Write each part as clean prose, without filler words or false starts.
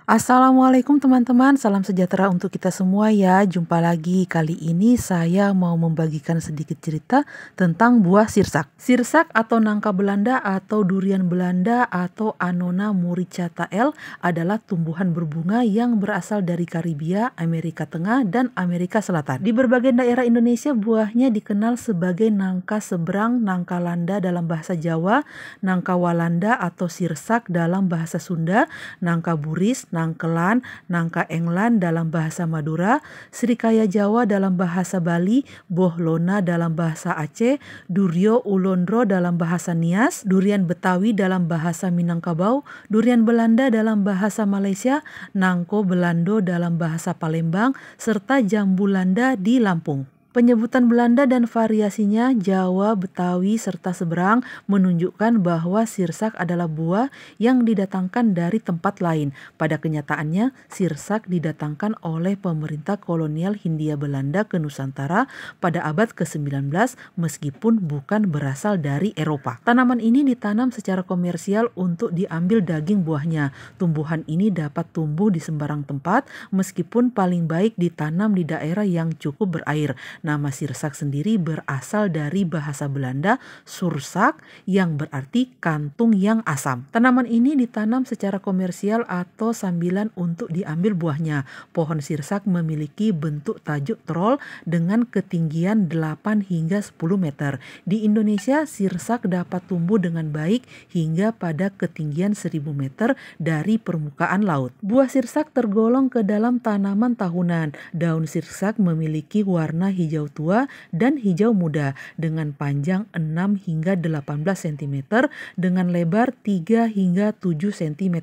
Assalamualaikum teman-teman, salam sejahtera untuk kita semua ya. Jumpa lagi, kali ini saya mau membagikan sedikit cerita tentang buah sirsak. Sirsak atau nangka Belanda atau durian Belanda atau Annona muricata L adalah tumbuhan berbunga yang berasal dari Karibia, Amerika Tengah, dan Amerika Selatan. Di berbagai daerah Indonesia buahnya dikenal sebagai nangka seberang, nangka landa dalam bahasa Jawa, nangka walanda atau sirsak dalam bahasa Sunda, nangka buris, nangkelan, nangka englan dalam bahasa Madura, srikaya Jawa dalam bahasa Bali, bohlona dalam bahasa Aceh, durio ulondro dalam bahasa Nias, durian Betawi dalam bahasa Minangkabau, durian Belanda dalam bahasa Malaysia, nangko Belando dalam bahasa Palembang, serta jambu Landa di Lampung. Penyebutan Belanda dan variasinya Jawa, Betawi, serta seberang menunjukkan bahwa sirsak adalah buah yang didatangkan dari tempat lain. Pada kenyataannya, sirsak didatangkan oleh pemerintah kolonial Hindia Belanda ke Nusantara pada abad ke-19 meskipun bukan berasal dari Eropa. Tanaman ini ditanam secara komersial untuk diambil daging buahnya. Tumbuhan ini dapat tumbuh di sembarang tempat meskipun paling baik ditanam di daerah yang cukup berair. Nama sirsak sendiri berasal dari bahasa Belanda sursak yang berarti kantung yang asam. Tanaman ini ditanam secara komersial atau sambilan untuk diambil buahnya. Pohon sirsak memiliki bentuk tajuk troll dengan ketinggian 8 hingga 10 meter. Di Indonesia, sirsak dapat tumbuh dengan baik hingga pada ketinggian 1000 meter dari permukaan laut. Buah sirsak tergolong ke dalam tanaman tahunan. Daun sirsak memiliki warna hijau tua dan hijau muda dengan panjang 6 hingga 18 cm dengan lebar 3 hingga 7 cm.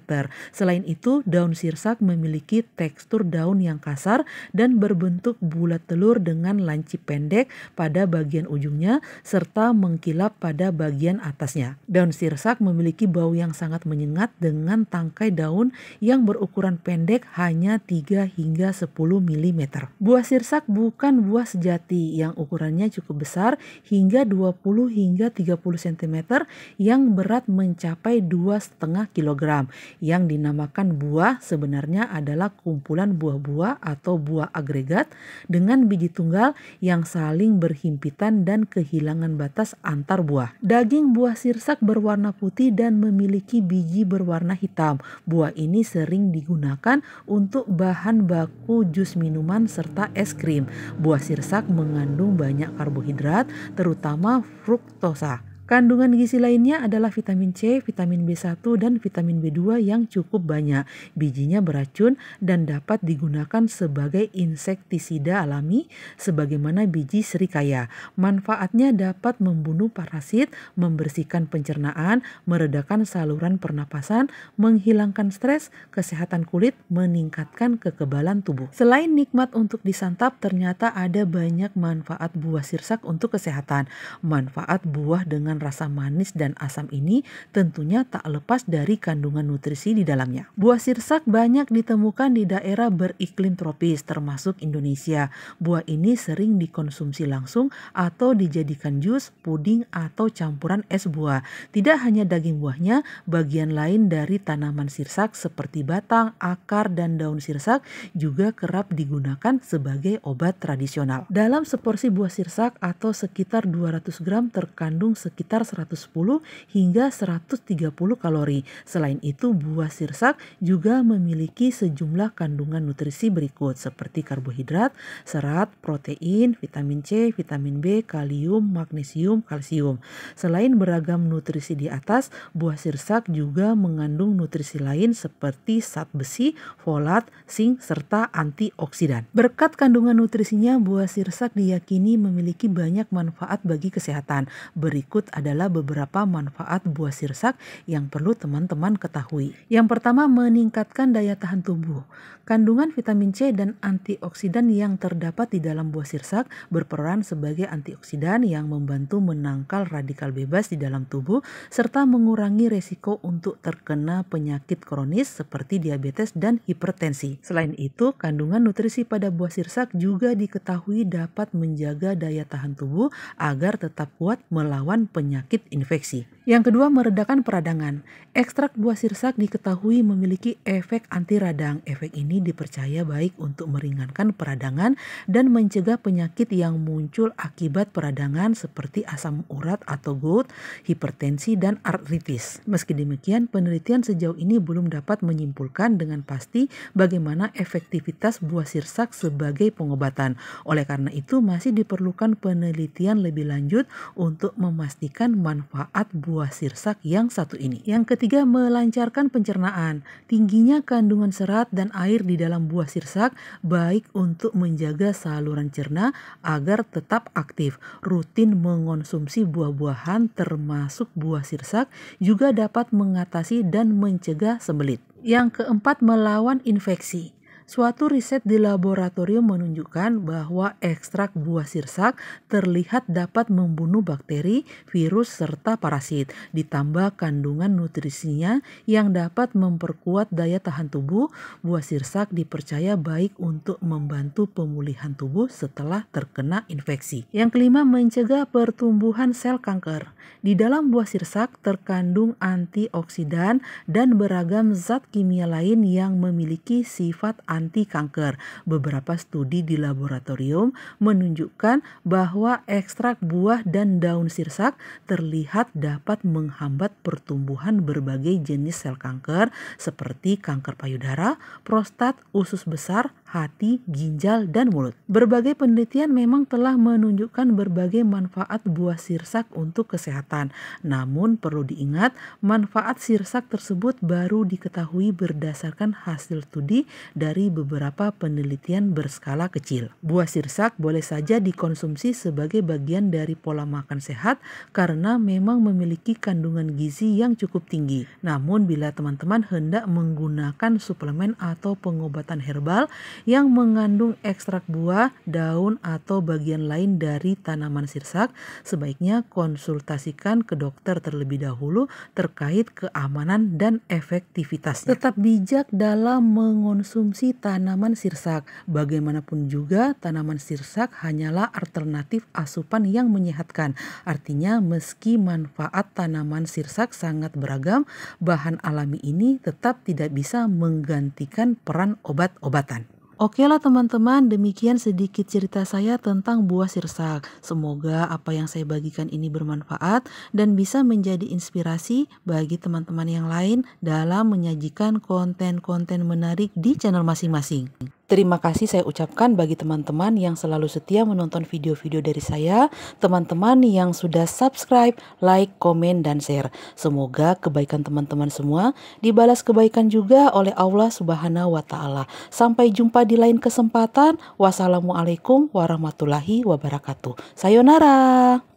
Selain itu, daun sirsak memiliki tekstur daun yang kasar dan berbentuk bulat telur dengan lancip pendek pada bagian ujungnya serta mengkilap pada bagian atasnya. Daun sirsak memiliki bau yang sangat menyengat dengan tangkai daun yang berukuran pendek hanya 3 hingga 10 mm. Buah sirsak bukan buah sejati yang ukurannya cukup besar hingga 20 hingga 30 cm yang berat mencapai 2,5 kg. Yang dinamakan buah sebenarnya adalah kumpulan buah-buah atau buah agregat dengan biji tunggal yang saling berhimpitan dan kehilangan batas antar buah. Daging buah sirsak berwarna putih dan memiliki biji berwarna hitam. Buah ini sering digunakan untuk bahan baku jus minuman serta es krim. Buah sirsak mengandung banyak karbohidrat, terutama fruktosa. Kandungan gizi lainnya adalah vitamin C, vitamin B1, dan vitamin B2 yang cukup banyak. Bijinya beracun dan dapat digunakan sebagai insektisida alami sebagaimana biji srikaya. Manfaatnya dapat membunuh parasit, membersihkan pencernaan, meredakan saluran pernapasan, menghilangkan stres, kesehatan kulit, meningkatkan kekebalan tubuh. Selain nikmat untuk disantap, ternyata ada banyak manfaat buah sirsak untuk kesehatan. Manfaat buah dengan rasa manis dan asam ini tentunya tak lepas dari kandungan nutrisi di dalamnya. Buah sirsak banyak ditemukan di daerah beriklim tropis termasuk Indonesia. Buah ini sering dikonsumsi langsung atau dijadikan jus, puding, atau campuran es buah. Tidak hanya daging buahnya, bagian lain dari tanaman sirsak seperti batang, akar, dan daun sirsak juga kerap digunakan sebagai obat tradisional. Dalam seporsi buah sirsak atau sekitar 200 gram terkandung sekitar 110 hingga 130 kalori. Selain itu, buah sirsak juga memiliki sejumlah kandungan nutrisi berikut seperti karbohidrat, serat, protein, vitamin C, vitamin B, kalium, magnesium, kalsium. Selain beragam nutrisi di atas, buah sirsak juga mengandung nutrisi lain seperti zat besi, folat, zinc, serta antioksidan. Berkat kandungan nutrisinya, buah sirsak diyakini memiliki banyak manfaat bagi kesehatan. Berikut adalah beberapa manfaat buah sirsak yang perlu teman-teman ketahui. Yang pertama, meningkatkan daya tahan tubuh. Kandungan vitamin C dan antioksidan yang terdapat di dalam buah sirsak berperan sebagai antioksidan yang membantu menangkal radikal bebas di dalam tubuh serta mengurangi resiko untuk terkena penyakit kronis seperti diabetes dan hipertensi. Selain itu, kandungan nutrisi pada buah sirsak juga diketahui dapat menjaga daya tahan tubuh agar tetap kuat melawan penyakit infeksi. Yang kedua, meredakan peradangan. Ekstrak buah sirsak diketahui memiliki efek anti radang. Efek ini dipercaya baik untuk meringankan peradangan dan mencegah penyakit yang muncul akibat peradangan seperti asam urat atau gout, hipertensi, dan artritis. Meski demikian, penelitian sejauh ini belum dapat menyimpulkan dengan pasti bagaimana efektivitas buah sirsak sebagai pengobatan. Oleh karena itu, masih diperlukan penelitian lebih lanjut untuk memastikan manfaat buah sirsak yang satu ini. Yang ketiga, melancarkan pencernaan. Tingginya kandungan serat dan air di dalam buah sirsak baik untuk menjaga saluran cerna agar tetap aktif. Rutin mengonsumsi buah-buahan termasuk buah sirsak juga dapat mengatasi dan mencegah sembelit. Yang keempat, melawan infeksi. Suatu riset di laboratorium menunjukkan bahwa ekstrak buah sirsak terlihat dapat membunuh bakteri, virus, serta parasit. Ditambah kandungan nutrisinya yang dapat memperkuat daya tahan tubuh, buah sirsak dipercaya baik untuk membantu pemulihan tubuh setelah terkena infeksi. Yang kelima, mencegah pertumbuhan sel kanker. Di dalam buah sirsak terkandung antioksidan dan beragam zat kimia lain yang memiliki sifat anti kanker. Beberapa studi di laboratorium menunjukkan bahwa ekstrak buah dan daun sirsak terlihat dapat menghambat pertumbuhan berbagai jenis sel kanker seperti kanker payudara, prostat, usus besar, hati, ginjal, dan mulut. Berbagai penelitian memang telah menunjukkan berbagai manfaat buah sirsak untuk kesehatan. Namun perlu diingat, manfaat sirsak tersebut baru diketahui berdasarkan hasil studi dari beberapa penelitian berskala kecil. Buah sirsak boleh saja dikonsumsi sebagai bagian dari pola makan sehat karena memang memiliki kandungan gizi yang cukup tinggi. Namun bila teman-teman hendak menggunakan suplemen atau pengobatan herbal yang mengandung ekstrak buah, daun, atau bagian lain dari tanaman sirsak, sebaiknya konsultasikan ke dokter terlebih dahulu terkait keamanan dan efektivitasnya. Tetap bijak dalam mengonsumsi tanaman sirsak. Bagaimanapun juga, tanaman sirsak hanyalah alternatif asupan yang menyehatkan. Artinya, meski manfaat tanaman sirsak sangat beragam, bahan alami ini tetap tidak bisa menggantikan peran obat-obatan. Oke lah teman-teman, demikian sedikit cerita saya tentang buah sirsak. Semoga apa yang saya bagikan ini bermanfaat dan bisa menjadi inspirasi bagi teman-teman yang lain dalam menyajikan konten-konten menarik di channel masing-masing. Terima kasih saya ucapkan bagi teman-teman yang selalu setia menonton video-video dari saya, teman-teman yang sudah subscribe, like, komen, dan share. Semoga kebaikan teman-teman semua dibalas kebaikan juga oleh Allah Subhanahu wa Ta'ala. Sampai jumpa di lain kesempatan. Wassalamualaikum warahmatullahi wabarakatuh. Sayonara.